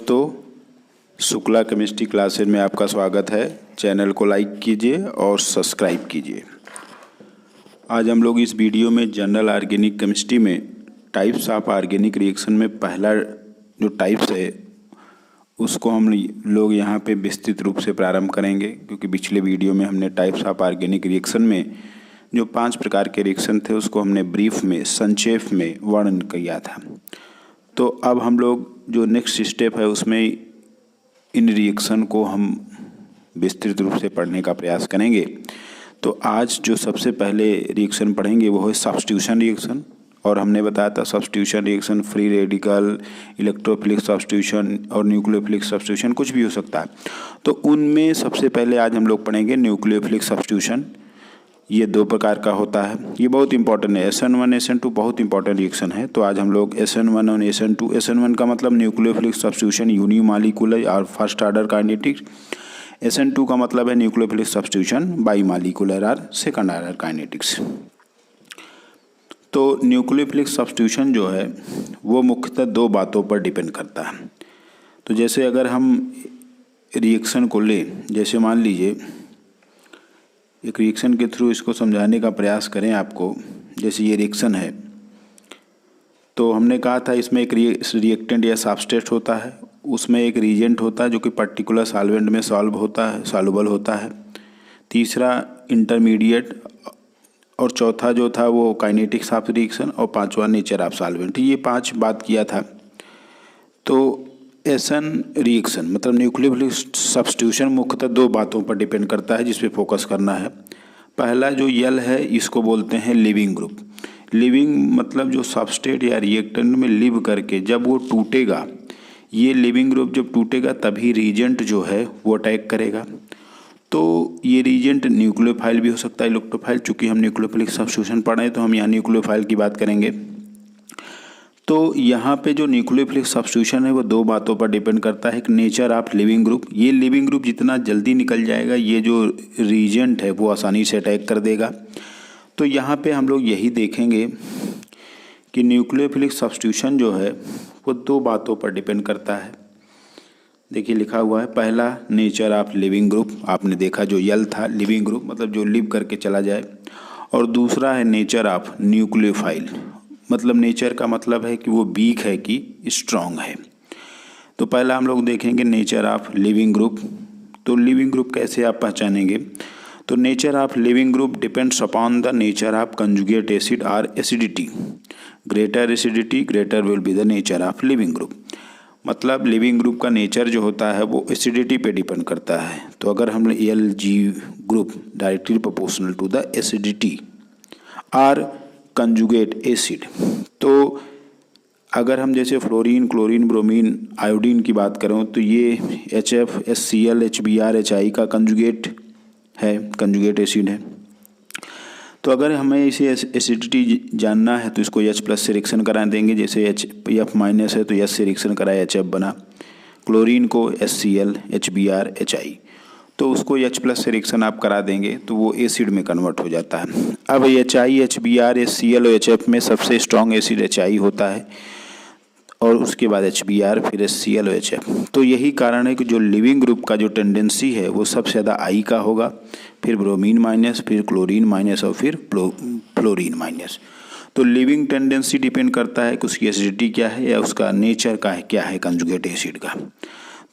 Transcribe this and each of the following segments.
दोस्तों, Shukla chemistry classes में आपका स्वागत है। चैनल को लाइक कीजिए और सब्सक्राइब कीजिए। आज हम लोग इस वीडियो में जनरल ऑर्गेनिक केमिस्ट्री में टाइप्स ऑफ ऑर्गेनिक रिएक्शन में पहला जो टाइप्स है उसको हम लोग यहाँ पे विस्तृत रूप से प्रारंभ करेंगे, क्योंकि पिछले वीडियो में हमने टाइप्स ऑफ ऑर्गेनिक रिएक्शन में जो 5 प्रकार के रिएक्शन थे उसको हमने ब्रीफ में, संक्षेप में वर्णन किया था। तो अब हम लोग जो नेक्स्ट स्टेप है उसमें इन रिएक्शन को हम विस्तृत रूप से पढ़ने का प्रयास करेंगे। तो आज जो सबसे पहले रिएक्शन पढ़ेंगे वो है सब्स्टिट्यूशन रिएक्शन। और हमने बताया था substitution reaction free radical, electrophilic substitution और न्यूक्लियोफिलिक सब्स्टिट्यूशन कुछ भी हो सकता है। तो उनमें सबसे पहले आज हम लोग पढ़ेंगे न्यूक्लियोफिलिक सब्स्टिट्यूशन। ये 2 प्रकार का होता है, ये बहुत इंपॉर्टेंट है। SN1 SN2 बहुत इंपॉर्टेंट रिएक्शन है। तो आज हम लोग SN1 और SN2, SN1 का मतलब न्यूक्लियोफिलिक सब्स्टिट्यूशन यूनिमॉलिक्यूलर और फर्स्ट ऑर्डर काइनेटिक्स, SN2 का मतलब है न्यूक्लियोफिलिक सब्स्टिट्यूशन बाईमॉलिक्यूलर और सेकंड ऑर्डर काइनेटिक्स। तो न्यूक्लियोफिलिक सब्स्टिट्यूशन जो है वो मुख्यतः 2 बातों पर डिपेंड करता है। तो जैसे अगर हम रिएक्शन को लें, जैसे मान लीजिए एक रिएक्शन के थ्रू इसको समझाने का प्रयास करें आपको। जैसे ये रिएक्शन है तो हमने कहा था इसमें एक रिएक्टेंट या सबस्ट्रेट होता है, उसमें एक रिएजेंट होता है जो कि पर्टिकुलर सॉल्वेंट में सॉल्युबल होता है, तीसरा इंटरमीडिएट, और चौथा जो था वो काइनेटिक्स ऑफ रिएक्शन, और 5वां नेचर ऑफ सॉल्वेंट। ये 5 बात किया था। तो SN रिएक्शन मतलब न्यूक्लियोफिलिक सब्स्टिट्यूशन मुख्यतः 2 बातों पर डिपेंड करता है जिस पे फोकस करना है। पहला जो यल है इसको बोलते हैं लिविंग ग्रुप। लिविंग मतलब जो सबस्ट्रेट या रिएक्टेंट में लिव करके जब वो टूटेगा, ये लिविंग ग्रुप जब टूटेगा तभी रिएजेंट जो है वो अटैक करेगा। तो ये रिएजेंट न्यूक्लियोफाइल भी हो सकता है, इलेक्ट्रोफाइल। चूँकि हम न्यूक्लियोफिलिक सब्स्टिट्यूशन पढ़ रहे हैं तो हम यहाँ न्यूक्लियोफाइल की बात करेंगे। तो यहाँ पे जो न्यूक्लियोफिलिक सब्स्टिट्यूशन है वो 2 बातों पर डिपेंड करता है। एक नेचर ऑफ लिविंग ग्रुप, ये लिविंग ग्रुप जितना जल्दी निकल जाएगा ये जो रिएजेंट है वो आसानी से अटैक कर देगा। तो यहाँ पे हम लोग यही देखेंगे कि न्यूक्लियोफिलिक सब्स्टिट्यूशन जो है वो 2 बातों पर डिपेंड करता है। देखिए लिखा हुआ है, पहला नेचर ऑफ लिविंग ग्रुप, आपने देखा जो यल था लिविंग ग्रुप मतलब जो लिव करके चला जाए, और दूसरा है नेचर ऑफ न्यूक्लियोफाइल मतलब नेचर का मतलब है कि वो वीक है कि स्ट्रांग है। तो पहला हम लोग देखेंगे नेचर ऑफ लिविंग ग्रुप। तो लिविंग ग्रुप कैसे आप पहचानेंगे? तो nature of living group depends upon the nature of conjugate acid और acidity. Greater acidity greater will be the nature of living group. मतलब लिविंग ग्रुप का नेचर जो होता है वो एसिडिटी पे डिपेंड करता है। तो अगर हम LG group directly proportional to the acidity और कंजुगेट एसिड। तो अगर हम जैसे फ्लोरीन, क्लोरीन, ब्रोमीन, आयोडीन की बात करें तो ये HF, HCl, HBr, HI का कंजुगेट है, कंजुगेट एसिड है। तो अगर हमें इसे एसिडिटी जानना है तो इसको H+ से रिएक्शन करा देंगे। जैसे F- है तो H से रिएक्शन कराए HF बना। क्लोरीन को HCl, HBr, HI, तो उसको H+ से रिएक्शन आप करा देंगे तो वो एसिड में कन्वर्ट हो जाता है। अब HI, HBr, HCl और HF में सबसे स्ट्रॉन्ग एसिड HI होता है, और उसके बाद HBr, फिर HCl और HF। तो यही कारण है कि जो लिविंग ग्रुप का जो टेंडेंसी है वो सबसे ज़्यादा I का होगा, फिर ब्रोमीन माइनस, फिर क्लोरीन माइनस और फिर फ्लोरीन माइनस। तो लिविंग टेंडेंसी डिपेंड करता है कि उसकी एसिडिटी क्या है या उसका नेचर का है क्या है कंजुगेट एसिड का।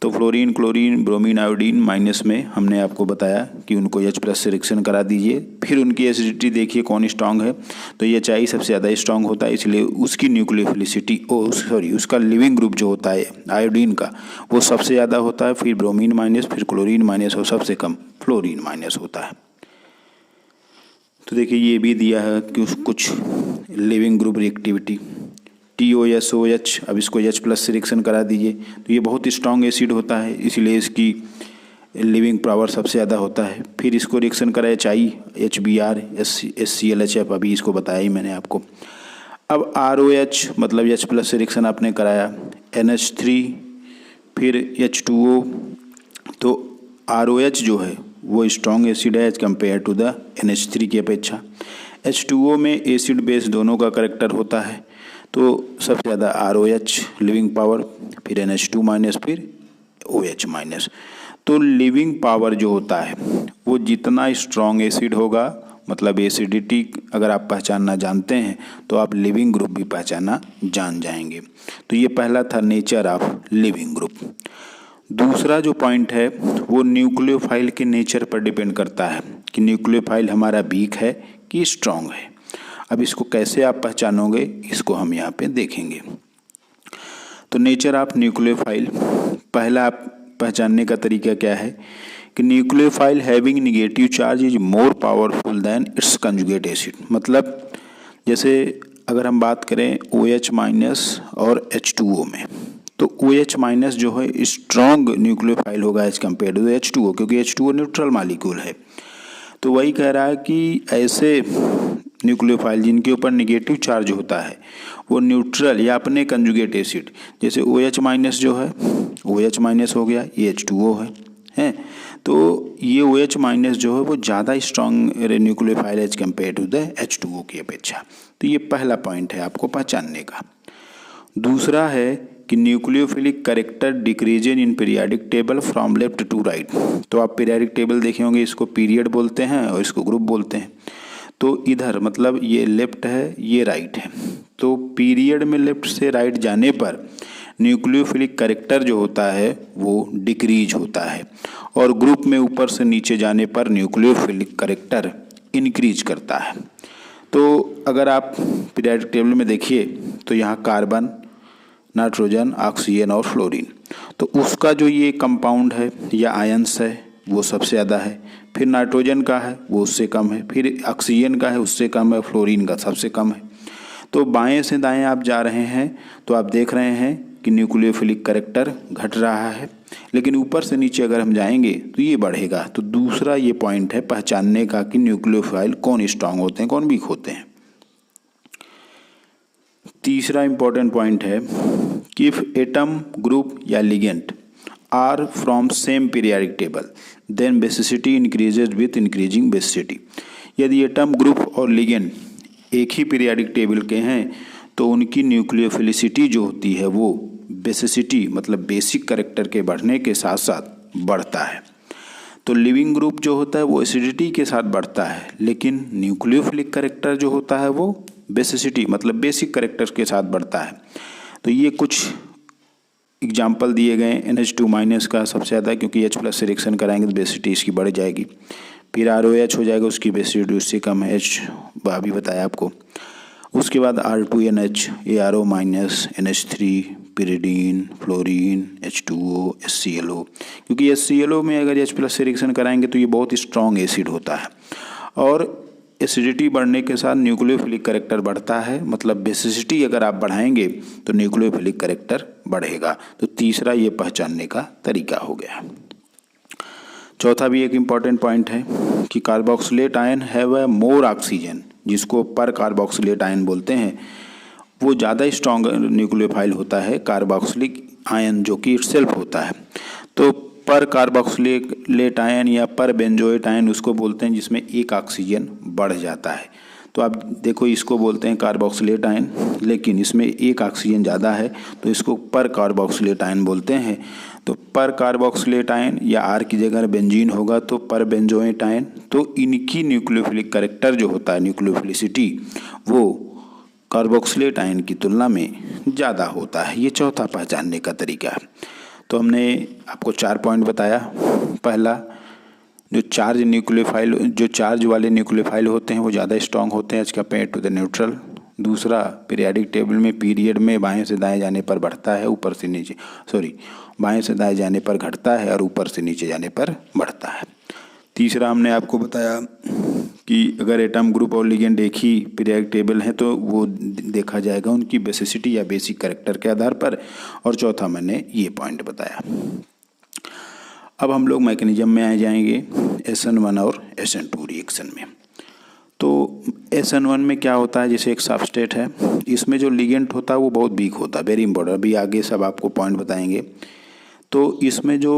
तो fluorine, chlorine, bromine, iodine minus में हमने आपको बताया कि उनको H+ से रिएक्शन करा दीजिए। फिर उनकी एसिडिटी देखिए कौन स्ट्रांग है, तो HI सबसे ज़्यादा स्ट्रांग होता है, इसलिए उसकी न्यूक्लियोफिलिसिटी उसका लिविंग ग्रुप जो होता है आयोडीन का वो सबसे ज़्यादा होता है, फिर ब्रोमीन माइनस, फिर क्लोरीन माइनस और सबसे कम फ्लोरीन माइनस होता है। तो देखिए ये भी दिया है कि कुछ लिविंग ग्रुप रिएक्टिविटी TOSOH। अब इसको H+ से रिएक्शन करा दीजिए तो ये बहुत स्ट्रॉन्ग एसिड होता है, इसीलिए इसकी लिविंग पावर सबसे ज़्यादा होता है। फिर इसको रिएक्शन करा HI, HBr, HCl, HF, अभी इसको बताया ही मैंने आपको। अब ROH मतलब H+ से रिएक्शन आपने कराया, NH3, फिर H2O। तो ROH जो है वो स्ट्रॉन्ग एसिड है as compare to the NH3 की अपेक्षा। H2O में एसिड बेस दोनों का करेक्टर होता है, तो सबसे ज़्यादा ROH लिविंग पावर, फिर NH2 माइनस, फिर OH माइनस। तो लिविंग पावर जो होता है वो जितना स्ट्रॉन्ग एसिड होगा, मतलब एसिडिटी अगर आप पहचानना जानते हैं तो आप लिविंग ग्रुप भी पहचानना जान जाएंगे। तो ये पहला था नेचर ऑफ लिविंग ग्रुप। दूसरा जो पॉइंट है वो न्यूक्लियोफाइल के नेचर पर डिपेंड करता है कि न्यूक्लियोफाइल हमारा वीक है कि स्ट्रॉन्ग है। अब इसको कैसे आप पहचानोगे, इसको हम यहाँ पे देखेंगे। तो नेचर ऑफ न्यूक्लियोफाइल, पहला आप पहचानने का तरीका क्या है कि nucleophile having negative charge is more powerful than it's conjugate acid. मतलब जैसे अगर हम बात करें OH माइनस और H2O में, तो OH माइनस जो है स्ट्रॉन्ग न्यूक्लियोफाइल होगा एज कम्पेयर टू H2O, क्योंकि H2O न्यूट्रल मॉलिक्यूल है। तो वही कह रहा है कि ऐसे न्यूक्लियोफाइल जिनके ऊपर निगेटिव चार्ज होता है वो न्यूट्रल या अपने कंजुगेट एसिड, जैसे OH माइनस जो है, OH माइनस हो गया, ये H2O है, तो ये OH माइनस जो है वो ज़्यादा strong nucleophile as compare to the H2O की अपेक्षा। तो ये पहला पॉइंट है आपको पहचानने का। दूसरा है कि nucleophilic character decreases in periodic table from left to right. तो आप पीरियाडिक टेबल देखे होंगे, इसको पीरियड बोलते हैं और इसको ग्रुप बोलते हैं। तो इधर मतलब ये लेफ्ट है, ये राइट है। तो पीरियड में लेफ्ट से राइट जाने पर न्यूक्लियोफिलिक कैरेक्टर जो होता है वो डिक्रीज होता है, और ग्रुप में ऊपर से नीचे जाने पर न्यूक्लियोफिलिक कैरेक्टर इंक्रीज करता है। तो अगर आप पीरियाडिक टेबल में देखिए तो यहाँ कार्बन, नाइट्रोजन, ऑक्सीजन और फ्लोरीन, तो उसका जो ये कंपाउंड है या आयंस है वो सबसे ज़्यादा है, फिर नाइट्रोजन का है वो उससे कम है, फिर ऑक्सीजन का है उससे कम है, फ्लोरीन का सबसे कम है। तो बाएं से दाएं आप जा रहे हैं तो आप देख रहे हैं कि न्यूक्लियोफिलिक कैरेक्टर घट रहा है, लेकिन ऊपर से नीचे अगर हम जाएंगे तो ये बढ़ेगा। तो दूसरा ये पॉइंट है पहचानने का कि न्यूक्लियोफाइल कौन स्ट्रांग होते हैं, कौन वीक होते हैं। तीसरा इंपॉर्टेंट पॉइंट है कि इफ एटम, ग्रुप या ligand are from same periodic table then basicity increases with increasing basicity. यदि एटम, ग्रुप और लिगेंड एक ही पीरियाडिक टेबल के हैं तो उनकी न्यूक्लियोफिलिसिटी जो होती है वो बेसिसिटी मतलब बेसिक कैरेक्टर के बढ़ने के साथ साथ बढ़ता है। तो लिविंग ग्रुप जो होता है वो एसिडिटी के साथ बढ़ता है, लेकिन न्यूक्लियोफिलिक कैरेक्टर जो होता है वो बेसिसिटी मतलब बेसिक कैरेक्टर के साथ बढ़ता है। तो ये कुछ एग्जाम्पल दिए गए NH2 माइनस का सबसे ज़्यादा, क्योंकि H+ से रिएक्शन कराएंगे तो बेसिसिटी इसकी बढ़ जाएगी। फिर ROH हो जाएगा, उसकी बेसिसिटी उससे कम है, H अभी बताया आपको। उसके बाद R2NH, ARO minus, NH3, pyridine, fluorine, H2O, HClO। क्योंकि HClO में अगर H+ से रिएक्शन कराएंगे तो ये बहुत स्ट्रॉन्ग एसिड होता है, और एसिडिटी बढ़ने के साथ न्यूक्लियोफिलिक कैरेक्टर बढ़ता है, मतलब बेसिसिटी अगर आप बढ़ाएंगे तो न्यूक्लियोफिलिक कैरेक्टर बढ़ेगा। तो तीसरा ये पहचानने का तरीका हो गया। चौथा भी एक इम्पॉर्टेंट पॉइंट है कि carboxylate ion have a more oxygen, जिसको पर कार्बोक्सिलेट आयन बोलते हैं, वो ज़्यादा स्ट्रॉन्ग न्यूक्लियोफाइल होता है कार्बोक्सिलिक आयन जो कि इटसेल्फ होता है। तो पर कार्बोक्सिलेट आयन या पर बेंजोएट आयन उसको बोलते हैं जिसमें एक ऑक्सीजन बढ़ जाता है। तो आप देखो इसको बोलते हैं कार्बोक्सिलेट आयन, लेकिन इसमें एक ऑक्सीजन ज़्यादा है तो इसको पर कार्बोक्सिलेट आयन बोलते हैं। तो पर कार्बोक्सिलेट आयन या R की जगह बेंजीन होगा तो पर बेंजोएट आयन, तो इनकी न्यूक्लियोफिलिक कैरेक्टर जो होता है न्यूक्लियोफिलिसिटी वो कार्बोक्सिलेट आयन की तुलना में ज़्यादा होता है। ये चौथा पहचानने का तरीका है। तो हमने आपको 4 पॉइंट बताया। पहला, जो चार्ज वाले न्यूक्लियोफाइल होते हैं वो ज़्यादा स्ट्रॉन्ग होते हैं as compare to the neutral. दूसरा, पीरियाडिक टेबल में पीरियड में बाएं से दाएं जाने पर बढ़ता है, बाएं से दाएं जाने पर घटता है और ऊपर से नीचे जाने पर बढ़ता है। तीसरा, हमने आपको बताया कि अगर एटम, ग्रुप और लिगेंड एक ही पीरियाडिक टेबल है तो वो देखा जाएगा उनकी बेसिसिटी या बेसिक कैरेक्टर के आधार पर। और चौथा मैंने ये पॉइंट बताया। अब हम लोग मैकेनिज्म में आ जाएंगे SN1 और SN2 रिएक्शन में। तो SN1 में क्या होता है, जैसे एक सबस्ट्रेट है, इसमें जो लिगेंड होता है वो बहुत वीक होता है, वेरी इंपॉर्टेंट, अभी आगे सब आपको पॉइंट बताएंगे। तो इसमें जो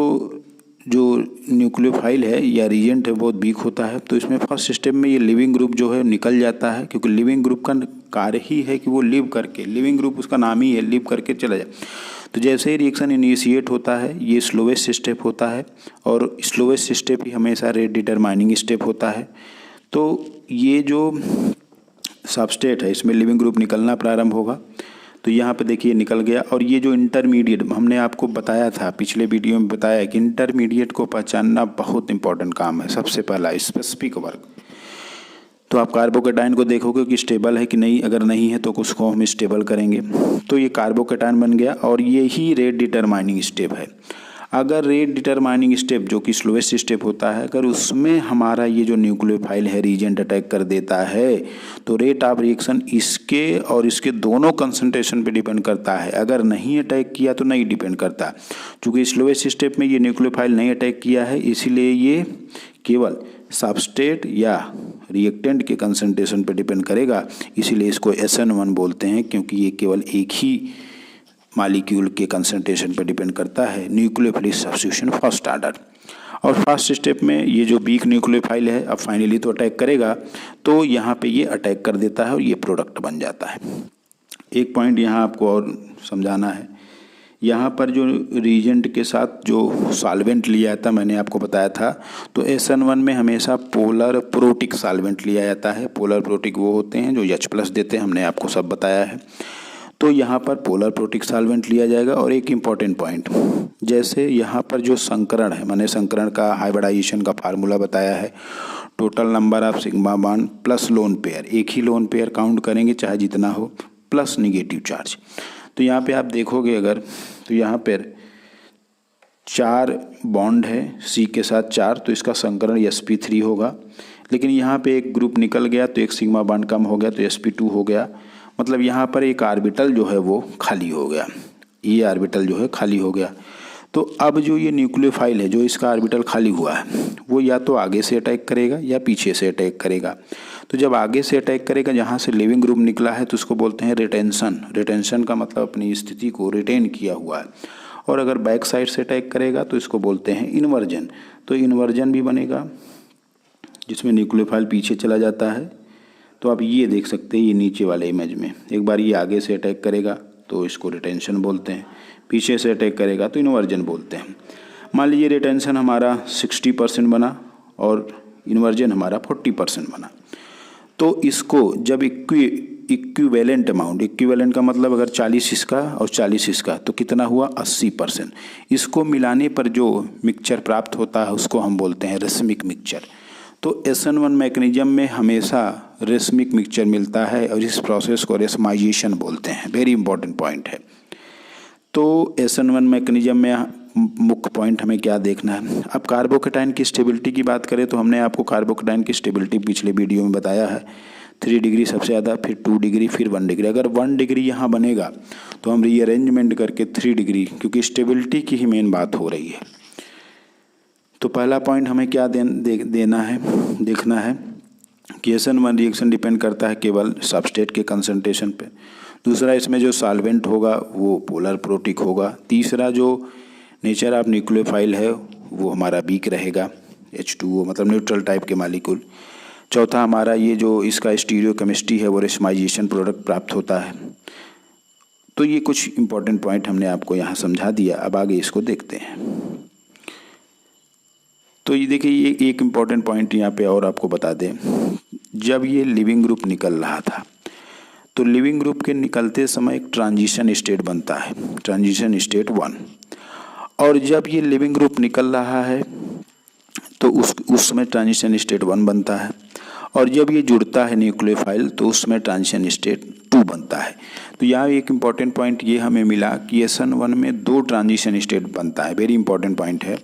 जो न्यूक्लियोफाइल है या रीजेंट है बहुत वीक होता है, तो इसमें फर्स्ट स्टेप में ये लिविंग ग्रुप जो है निकल जाता है, क्योंकि लिविंग ग्रुप का कार्य ही है कि वो लिव करके, लिविंग ग्रुप उसका नाम ही है, लिव करके चला जाए। तो जैसे ही रिएक्शन इनिशिएट होता है, ये स्लोवेस्ट स्टेप होता है और स्लोवेस्ट स्टेप ही हमेशा रेट डिटरमाइनिंग स्टेप होता है। तो ये जो सबस्ट्रेट है इसमें लिविंग ग्रुप निकलना प्रारंभ होगा। तो यहाँ पे देखिए निकल गया। और ये जो इंटरमीडिएट हमने आपको बताया था, पिछले वीडियो में बताया कि इंटरमीडिएट को पहचानना बहुत इंपॉर्टेंट काम है। सबसे पहला स्पेसिफिक वर्क, तो आप कार्बोकेटाइन को देखोगे कि स्टेबल है कि नहीं, अगर नहीं है तो उसको हम स्टेबल करेंगे। तो ये कार्बोकेटाइन बन गया और ये ही रेट डिटरमाइनिंग स्टेप है। अगर रेट डिटरमाइनिंग स्टेप जो कि स्लोवेस्ट स्टेप होता है, अगर उसमें हमारा ये जो न्यूक्लियोफाइल है रीजेंट अटैक कर देता है, तो रेट ऑफ रिएक्शन इसके और इसके दोनों कंसंट्रेशन पे डिपेंड करता है। अगर नहीं अटैक किया तो नहीं डिपेंड करता। चूँकि स्लोवेस्ट स्टेप में ये न्यूक्लियोफाइल नहीं अटैक किया है, इसीलिए ये केवल सबस्ट्रेट या रिएक्टेंट के कंसंट्रेशन पे डिपेंड करेगा। इसीलिए इसको SN1 बोलते हैं, क्योंकि ये केवल एक ही मॉलिक्यूल के कंसंट्रेशन पर डिपेंड करता है। Nucleophilic substitution first order. और फर्स्ट स्टेप में ये जो वीक न्यूक्लियोफाइल है अब फाइनली तो अटैक करेगा, तो यहाँ पे ये अटैक कर देता है और ये प्रोडक्ट बन जाता है। एक पॉइंट यहाँ आपको और समझाना है, यहाँ पर जो रीजेंट के साथ जो सॉल्वेंट लिया था, मैंने आपको बताया था, तो SN1 में हमेशा पोलर प्रोटिक सॉल्वेंट लिया जाता है। पोलर प्रोटिक वो होते हैं जो H+ देते हैं, हमने आपको सब बताया है। तो यहाँ पर पोलर प्रोटिक सॉल्वेंट लिया जाएगा। और एक इम्पॉर्टेंट पॉइंट, जैसे यहाँ पर जो संकरण है, मैंने संकरण का हाइब्रिडाइजेशन का फार्मूला बताया है, total number of sigma bond plus lone pair, एक ही लोन पेयर काउंट करेंगे चाहे जितना हो, प्लस निगेटिव चार्ज। तो यहाँ पे आप देखोगे अगर, तो यहाँ पर 4 बॉन्ड है C के साथ 4, तो इसका संकरण sp3 होगा। लेकिन यहाँ पे एक ग्रुप निकल गया तो एक सिग्मा बॉन्ड कम हो गया तो sp2 हो गया। मतलब यहाँ पर एक ऑर्बिटल जो है वो खाली हो गया, ये ऑर्बिटल जो है खाली हो गया। तो अब जो ये न्यूक्लियोफाइल है, जो इसका ऑर्बिटल खाली हुआ है, वो या तो आगे से अटैक करेगा या पीछे से अटैक करेगा। तो जब आगे से अटैक करेगा, जहाँ से लिविंग ग्रुप निकला है, तो उसको बोलते हैं रिटेंशन। रिटेंशन का मतलब अपनी स्थिति को रिटेन किया हुआ है। और अगर बैक साइड से अटैक करेगा तो इसको बोलते हैं इन्वर्जन। तो इन्वर्जन भी बनेगा जिसमें न्यूक्लियोफाइल पीछे चला जाता है। तो आप ये देख सकते हैं, ये नीचे वाले इमेज में एक बार ये आगे से अटैक करेगा तो इसको रिटेंशन बोलते हैं, पीछे से अटैक करेगा तो इन्वर्जन बोलते हैं। मान लीजिए रिटेंशन हमारा 60% बना और इन्वर्जन हमारा 40% बना। तो इसको जब इक्विवेलेंट अमाउंट, इक्विवेलेंट का मतलब अगर 40 इसका और 40 इसका, तो कितना हुआ 80%। इसको मिलाने पर जो मिक्सचर प्राप्त होता है उसको हम बोलते हैं रेसमिक मिक्सचर। तो SN1 मैकेनिज्म में हमेशा रेसमिक मिक्सचर मिलता है और इस प्रोसेस को रेसमाइजेशन बोलते हैं। वेरी इंपॉर्टेंट पॉइंट है। तो SN1 मैकेनिज्म में मुख्य पॉइंट हमें क्या देखना है। अब कार्बोकेटाइन की स्टेबिलिटी की बात करें तो हमने आपको कार्बोकेटाइन की स्टेबिलिटी पिछले वीडियो में बताया है। 3 डिग्री सबसे ज़्यादा, फिर 2 डिग्री, फिर 1 डिग्री। अगर 1 डिग्री यहाँ बनेगा तो हम रीअरेंजमेंट करके 3 डिग्री, क्योंकि स्टेबिलिटी की ही मेन बात हो रही है। तो पहला पॉइंट हमें क्या देखना है कि SN1 रिएक्शन डिपेंड करता है केवल सबस्ट्रेट के कंसंट्रेशन पे। दूसरा, इसमें जो सॉल्वेंट होगा वो पोलर प्रोटिक होगा। तीसरा, जो नेचर ऑफ न्यूक्लियोफाइल है वो हमारा वीक रहेगा, H2O मतलब न्यूट्रल टाइप के मॉलिक्यूल। चौथा, हमारा ये जो इसका स्टीरियोकेमिस्ट्री है वो रेसमाइजेशन प्रोडक्ट प्राप्त होता है। तो ये कुछ इंपॉर्टेंट पॉइंट हमने आपको यहाँ समझा दिया। अब आगे इसको देखते हैं। तो ये देखिए, ये एक इम्पॉर्टेंट पॉइंट यहाँ पे और आपको बता दें। जब ये लिविंग ग्रुप निकल रहा था तो लिविंग ग्रुप के निकलते समय एक ट्रांजिशन स्टेट बनता है, ट्रांजिशन स्टेट 1। और जब ये लिविंग ग्रुप निकल रहा है तो उस समय ट्रांजिशन स्टेट 1 बनता है। और जब ये जुड़ता है न्यूक्लियोफाइल तो उसमें ट्रांजिशन स्टेट 2 बनता है। तो यहाँ एक इम्पॉर्टेंट पॉइंट ये हमें मिला कि SN1 में 2 ट्रांजिशन स्टेट बनता है। वेरी इंपॉर्टेंट पॉइंट है।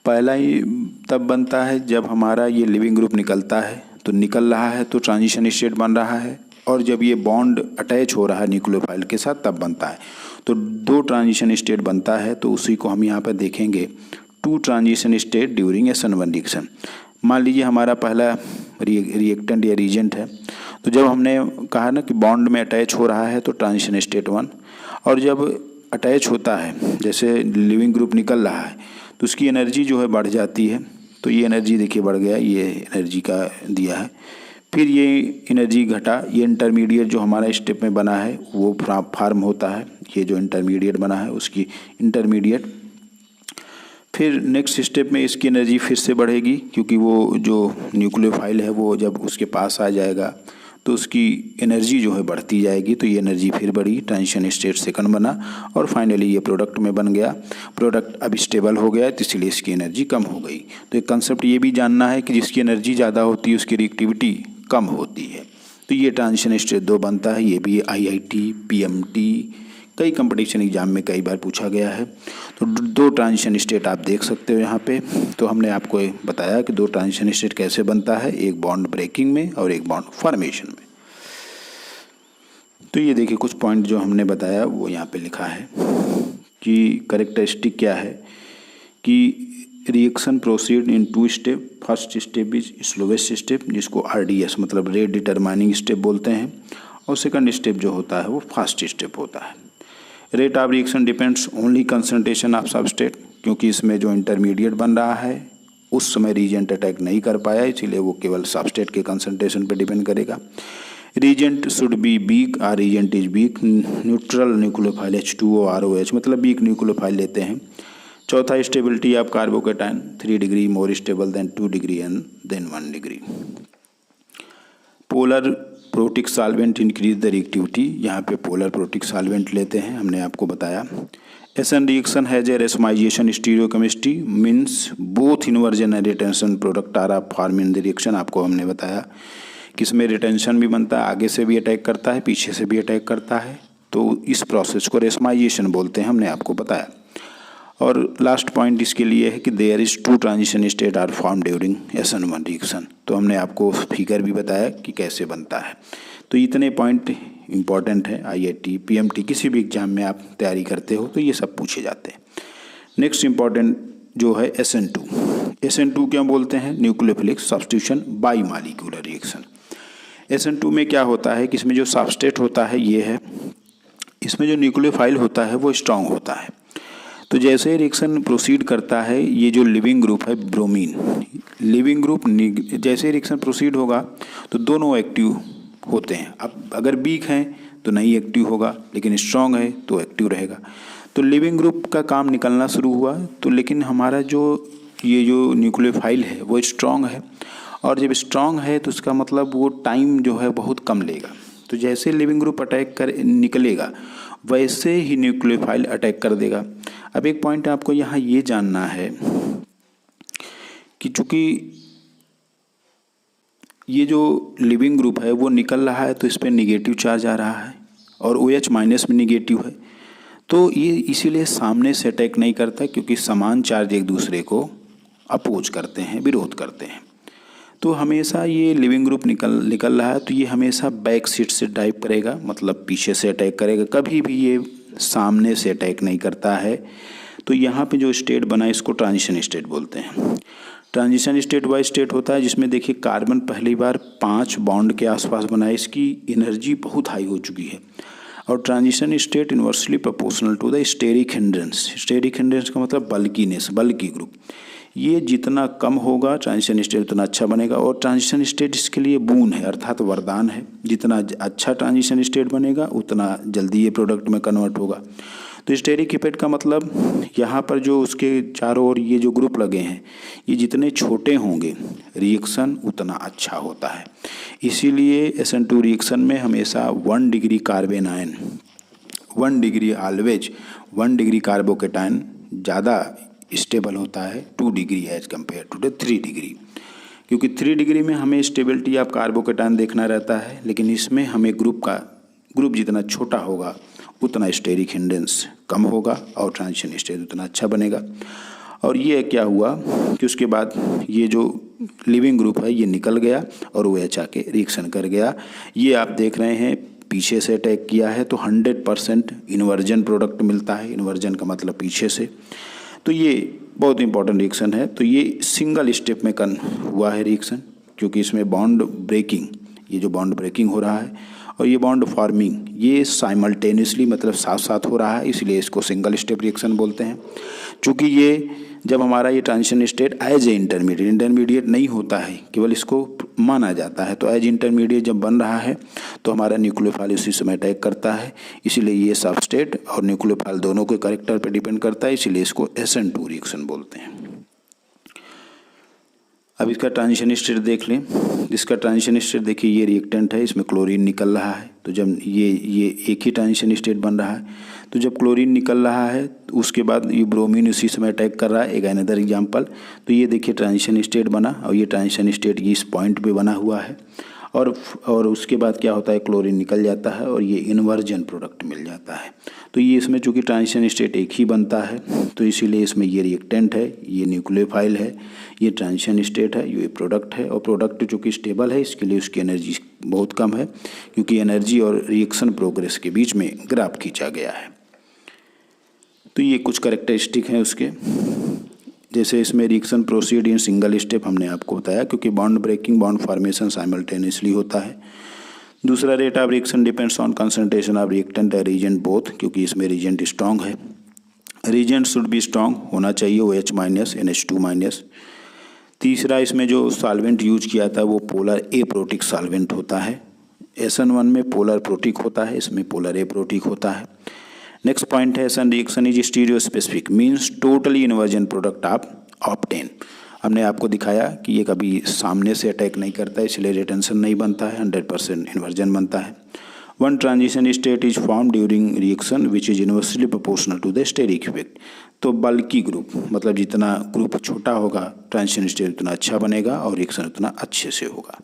पहला ही तब बनता है जब हमारा ये लिविंग ग्रुप निकलता है, तो निकल रहा है तो ट्रांजिशन स्टेट बन रहा है। और जब ये बॉन्ड अटैच हो रहा है न्यूक्लियोफाइल के साथ तब बनता है। तो 2 ट्रांजिशन स्टेट बनता है। तो उसी को हम यहाँ पर देखेंगे, 2 transition state during SN1 reaction. मान लीजिए हमारा पहला रिएक्टेंट या रीजेंट है, तो जब हमने कहा ना कि बॉन्ड में अटैच हो रहा है तो ट्रांजिशन स्टेट 1। और जब अटैच होता है, जैसे लिविंग ग्रुप निकल रहा है, तो उसकी एनर्जी जो है बढ़ जाती है। तो ये एनर्जी देखिए बढ़ गया, ये एनर्जी का दिया है। फिर ये एनर्जी घटा, ये इंटरमीडिएट जो हमारा स्टेप में बना है वो फार्म होता है। ये जो इंटरमीडिएट बना है उसकी इंटरमीडिएट, फिर नेक्स्ट स्टेप में इसकी एनर्जी फिर से बढ़ेगी, क्योंकि वो जो न्यूक्लियोफाइल है वो जब उसके पास आ जाएगा तो उसकी एनर्जी जो है बढ़ती जाएगी। तो ये एनर्जी फिर बढ़ी, ट्रांजिशन स्टेट सेकंड बना और फाइनली ये प्रोडक्ट में बन गया। प्रोडक्ट अब स्टेबल हो गया तो इसलिए इसकी एनर्जी कम हो गई। तो एक कंसेप्ट ये भी जानना है कि जिसकी एनर्जी ज़्यादा होती है उसकी रिएक्टिविटी कम होती है। तो ये ट्रांजिशन स्टेट 2 बनता है। ये भी IIT, PMT कई कंपटीशन एग्जाम में कई बार पूछा गया है। तो 2 ट्रांजिशन स्टेट आप देख सकते हो यहाँ पे। तो हमने आपको बताया कि 2 ट्रांजिशन स्टेट कैसे बनता है, एक बॉन्ड ब्रेकिंग में और एक बॉन्ड फॉर्मेशन में। तो ये देखिए कुछ पॉइंट जो हमने बताया वो यहाँ पे लिखा है कि कैरेक्टरिस्टिक क्या है कि reaction proceed in 2 step. First step is slowest step, जिसको RDS मतलब रेट डिटरमाइनिंग स्टेप बोलते हैं, और सेकंड स्टेप जो होता है वो फास्ट स्टेप होता है। Rate of reaction depends only concentration of substrate, क्योंकि इसमें जो इंटरमीडिएट बन रहा है उस समय रीजेंट अटैक नहीं कर पाया, इसलिए वो केवल सबस्ट्रेट के कंसंट्रेशन पे डिपेंड करेगा। रीजेंट शुड बी वीक और reagent is weak. Neutral nucleophile H2O ROH मतलब वीक न्यूक्लियोफाइल लेते हैं। चौथा stability of carbocation 3 degree more stable than 2 degree and then 1 degree. Polar protic solvent increase the reactivity, यहाँ पे polar protic solvent लेते हैं, हमने आपको बताया। SN reaction has a racemisation stereochemistry means both inversion and retention product are form in the reaction. आपको हमने बताया कि इसमें रिटेंशन भी बनता है, आगे से भी अटैक करता है, पीछे से भी अटैक करता है। तो इस प्रोसेस को रेसमाइजेशन बोलते हैं, हमने आपको बताया। और लास्ट पॉइंट इसके लिए है कि there is 2 transition state are form during SN1 reaction. तो हमने आपको फिगर भी बताया कि कैसे बनता है। तो इतने पॉइंट इंपॉर्टेंट है। IIT, PMT किसी भी एग्जाम में आप तैयारी करते हो तो ये सब पूछे जाते हैं। नेक्स्ट इंपॉर्टेंट जो है SN2। SN2 क्या बोलते हैं? Nucleophilic substitution by molecular reaction. SN2 में क्या होता है कि इसमें जो सबस्ट्रेट होता है ये है, इसमें जो न्यूक्लियोफाइल होता है वो स्ट्रांग होता है। तो जैसे रिएक्शन प्रोसीड करता है, ये जो लिविंग ग्रुप है ब्रोमीन, लिविंग ग्रुप जैसे रिएक्शन प्रोसीड होगा तो दोनों एक्टिव होते हैं। अब अगर वीक हैं तो नहीं एक्टिव होगा, लेकिन स्ट्रांग है तो एक्टिव रहेगा। तो लिविंग ग्रुप का काम निकलना शुरू हुआ, तो लेकिन हमारा जो ये जो न्यूक्लियोफाइल है वो स्ट्रांग है, और जब स्ट्रांग है तो उसका मतलब वो टाइम जो है बहुत कम लेगा। तो जैसे लिविंग ग्रुप अटैक कर निकलेगा वैसे ही न्यूक्लियोफाइल अटैक कर देगा। अब एक पॉइंट आपको यहाँ ये जानना है कि चूंकि ये जो लिविंग ग्रुप है वो निकल रहा है तो इस पर निगेटिव चार्ज आ रहा है और OH माइनस में निगेटिव है, तो ये इसीलिए सामने से अटैक नहीं करता, क्योंकि समान चार्ज एक दूसरे को अपोज करते हैं, विरोध करते हैं। तो हमेशा ये लिविंग ग्रुप निकल रहा है तो ये हमेशा बैक सीट से ड्राइव करेगा, मतलब पीछे से अटैक करेगा, कभी भी ये सामने से अटैक नहीं करता है। तो यहाँ पे जो स्टेट बना इसको ट्रांजिशन स्टेट बोलते हैं। ट्रांजिशन स्टेट वाइज स्टेट होता है जिसमें देखिए कार्बन पहली बार 5 बॉन्ड के आसपास बना है, इसकी एनर्जी बहुत हाई हो चुकी है। और transition state inversely proportional to the steric hindrance. Steric hindrance का मतलब बल्कीनेस, बल्की ग्रुप। ये जितना कम होगा ट्रांजिशन स्टेट उतना अच्छा बनेगा, और ट्रांजिशन स्टेट इसके लिए बून है अर्थात वरदान है। जितना अच्छा ट्रांजिशन स्टेट बनेगा उतना जल्दी ये प्रोडक्ट में कन्वर्ट होगा। तो स्टेरिक इफेक्ट का मतलब यहाँ पर जो उसके चारों ओर ये जो ग्रुप लगे हैं ये जितने छोटे होंगे रिएक्शन उतना अच्छा होता है। इसीलिए SN2 रिएक्शन में हमेशा 1 degree carbon ion, 1 degree always 1 degree carbocation ज़्यादा स्टेबल होता है 2 degree as compare to the 3 degree, क्योंकि 3 डिग्री में हमें स्टेबिलिटी ऑफ कार्बोकेटाइन देखना रहता है, लेकिन इसमें हमें ग्रुप जितना छोटा होगा उतना स्टेरिक हिंड्रेंस कम होगा और ट्रांजिशन स्टेट उतना अच्छा बनेगा। और ये क्या हुआ कि उसके बाद ये जो लिविंग ग्रुप है ये निकल गया और OH आके रिएक्शन कर गया। ये आप देख रहे हैं पीछे से अटैक किया है तो 100% इन्वर्जन प्रोडक्ट मिलता है। इन्वर्जन का मतलब पीछे से। तो ये बहुत इंपॉर्टेंट रिएक्शन है। तो ये सिंगल स्टेप में हुआ है रिएक्शन, क्योंकि इसमें बॉन्ड ब्रेकिंग, ये जो बॉन्ड ब्रेकिंग हो रहा है और ये बॉन्ड फॉर्मिंग ये साइमल्टेनियसली मतलब साथ साथ हो रहा है, इसलिए इसको सिंगल स्टेप रिएक्शन बोलते हैं। चूँकि ये जब हमारा ये transition state as a intermediate नहीं होता है, केवल इसको माना जाता है। तो एज इंटरमीडिएट जब बन रहा है तो हमारा न्यूक्लियोफाइल उसी समय अटैक करता है, इसीलिए ये सबस्टेट और न्यूक्लियोफाइल दोनों के कैरेक्टर पर डिपेंड करता है, इसीलिए इसको SN2 रिएक्शन बोलते हैं। अब इसका ट्रांजिशन स्टेट देख लें। इसका ट्रांजिशन स्टेट देखिए, ये रिएक्टेंट है, इसमें क्लोरीन निकल रहा है। तो जब ये एक ही ट्रांजिशन स्टेट बन रहा है, तो जब क्लोरीन निकल रहा है तो उसके बाद ये ब्रोमीन उसी समय अटैक कर रहा है। एक अनदर एग्जांपल, तो ये देखिए ट्रांजिशन स्टेट बना और ये ट्रांजिशन स्टेट ये इस पॉइंट पे बना हुआ है और उसके बाद क्या होता है, क्लोरीन निकल जाता है और ये इन्वर्जन प्रोडक्ट मिल जाता है। तो ये इसमें चूँकि ट्रांजिशन स्टेट एक ही बनता है तो इसीलिए इसमें ये रिएक्टेंट है, ये न्यूक्लियोफाइल है, ये ट्रांजिशन स्टेट है, ये प्रोडक्ट है। और प्रोडक्ट चूँकि स्टेबल है इसके लिए उसकी एनर्जी बहुत कम है, क्योंकि एनर्जी और रिएक्शन प्रोग्रेस के बीच में ग्राफ खींचा गया है। तो ये कुछ कैरेक्टरिस्टिक हैं उसके। जैसे इसमें reaction proceed in single step हमने आपको बताया, क्योंकि bond breaking bond formation simultaneously होता है। दूसरा, rate of reaction depends on concentration of reactant and reagent both, क्योंकि इसमें रिएजेंट स्ट्रॉन्ग है। रिएजेंट शुड बी स्ट्रॉन्ग होना चाहिए, OH- NH2-। तीसरा, इसमें जो सॉल्वेंट यूज किया था वो पोलर एप्रोटिक सॉल्वेंट होता है। SN1 में पोलर प्रोटिक होता है, इसमें पोलर एप्रोटिक होता है। नेक्स्ट पॉइंट है, SN reaction is stereo specific, means totally inversion product of obtain. हमने आपको दिखाया कि ये कभी सामने से अटैक नहीं करता है, इसलिए रिटेंशन नहीं बनता है, 100% इन्वर्जन बनता है। One transition state is form during reaction which is inversely proportional to the steric effect. तो बल्कि ग्रुप, मतलब जितना ग्रुप छोटा होगा ट्रांजिशन स्टेट उतना अच्छा बनेगा और रिएक्शन उतना अच्छे से होगा।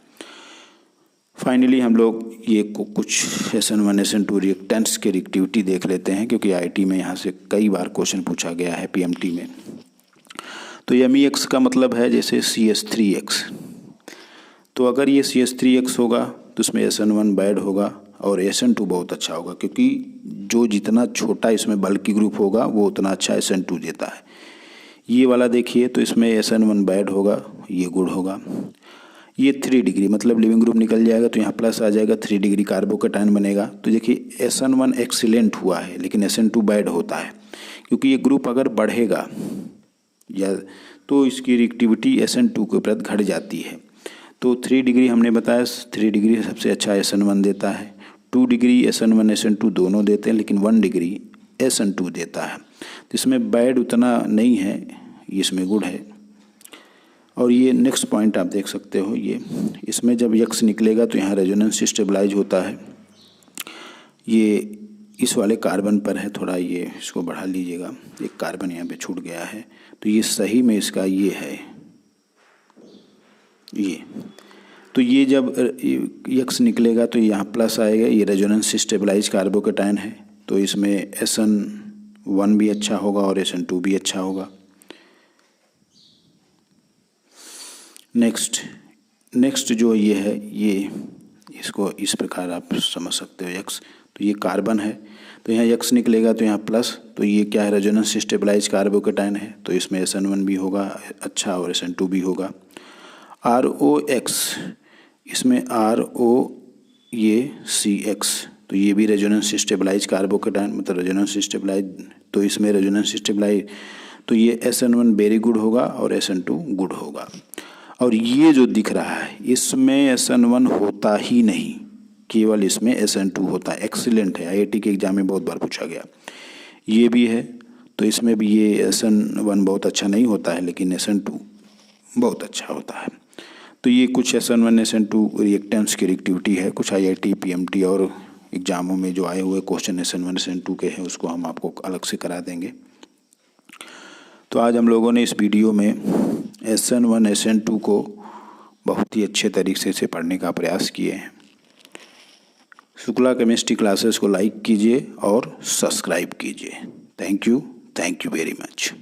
फाइनली हम लोग ये कुछ SN1 SN2 रिएक्टेंट्स के रिएक्टिविटी देख लेते हैं, क्योंकि IIT में यहाँ से कई बार क्वेश्चन पूछा गया है PMT में। तो MEX का मतलब है जैसे CH3X, तो अगर ये CH3X होगा तो उसमें SN1 बैड होगा और SN2 बहुत अच्छा होगा, क्योंकि जो जितना छोटा इसमें बल्कि ग्रुप होगा वो उतना अच्छा SN2 देता है। ये वाला देखिए, तो इसमें SN1 बैड होगा, ये गुड होगा। ये 3 डिग्री मतलब लिविंग ग्रुप निकल जाएगा तो यहाँ प्लस आ जाएगा, 3 डिग्री कार्बोकेटायन बनेगा। तो देखिए SN1 एक्सीलेंट हुआ है लेकिन SN2 बैड होता है, क्योंकि ये ग्रुप अगर बढ़ेगा या तो इसकी रिएक्टिविटी SN2 के प्रति घट जाती है। तो 3 डिग्री हमने बताया, 3 डिग्री सबसे अच्छा SN1 देता है। 2 डिग्री SN1 SN2 दोनों देते हैं, लेकिन 1 डिग्री SN2 देता है। तो इसमें बैड उतना नहीं है, ये इसमें गुड है। और ये नेक्स्ट पॉइंट आप देख सकते हो, ये इसमें जब X निकलेगा तो यहाँ रेजोनेंस स्टेबलाइज होता है। ये इस वाले कार्बन पर है, थोड़ा ये इसको बढ़ा लीजिएगा, एक कार्बन यहाँ पे छूट गया है। तो ये सही में इसका ये है, ये तो ये जब X निकलेगा तो यहाँ प्लस आएगा, ये रेजोनेंस स्टेबलाइज कार्बोकेटायन है। तो इसमें SN1 भी अच्छा होगा और SN2 भी अच्छा होगा। नेक्स्ट जो ये है, ये इसको इस प्रकार आप समझ सकते हो। X तो ये कार्बन है, तो यहाँ X निकलेगा तो यहाँ प्लस, तो ये क्या है, रेजोनेंस स्टेबलाइज कार्बोकेटायन है। तो इसमें SN1 भी होगा अच्छा और SN2 भी होगा। ROX, इसमें RO ये CX, तो ये भी रेजोनेंस स्टेबलाइज कार्बोकेटायन, मतलब रेजोनेंस स्टेबलाइज, तो इसमें रेजोनेंस स्टेबलाइज, तो ये SN1 वेरी गुड होगा और SN2 गुड होगा। और ये जो दिख रहा है इसमें SN1 होता ही नहीं, केवल इसमें SN2 होता है। एक्सीलेंट है, IIT के एग्जाम में बहुत बार पूछा गया। ये भी है, तो इसमें भी ये SN1 बहुत अच्छा नहीं होता है, लेकिन SN2 बहुत अच्छा होता है। तो ये कुछ SN1 SN2 रिएक्टेंट्स की रिएक्टिविटी है। कुछ IIT PMT और एग्जामों में जो आए हुए क्वेश्चन SN1 SN2 के हैं उसको हम आपको अलग से करा देंगे। तो आज हम लोगों ने इस वीडियो में SN1 SN2 को बहुत ही अच्छे तरीके से पढ़ने का प्रयास किए हैं। शुक्ला केमिस्ट्री क्लासेस को लाइक कीजिए और सब्सक्राइब कीजिए। Thank you very much.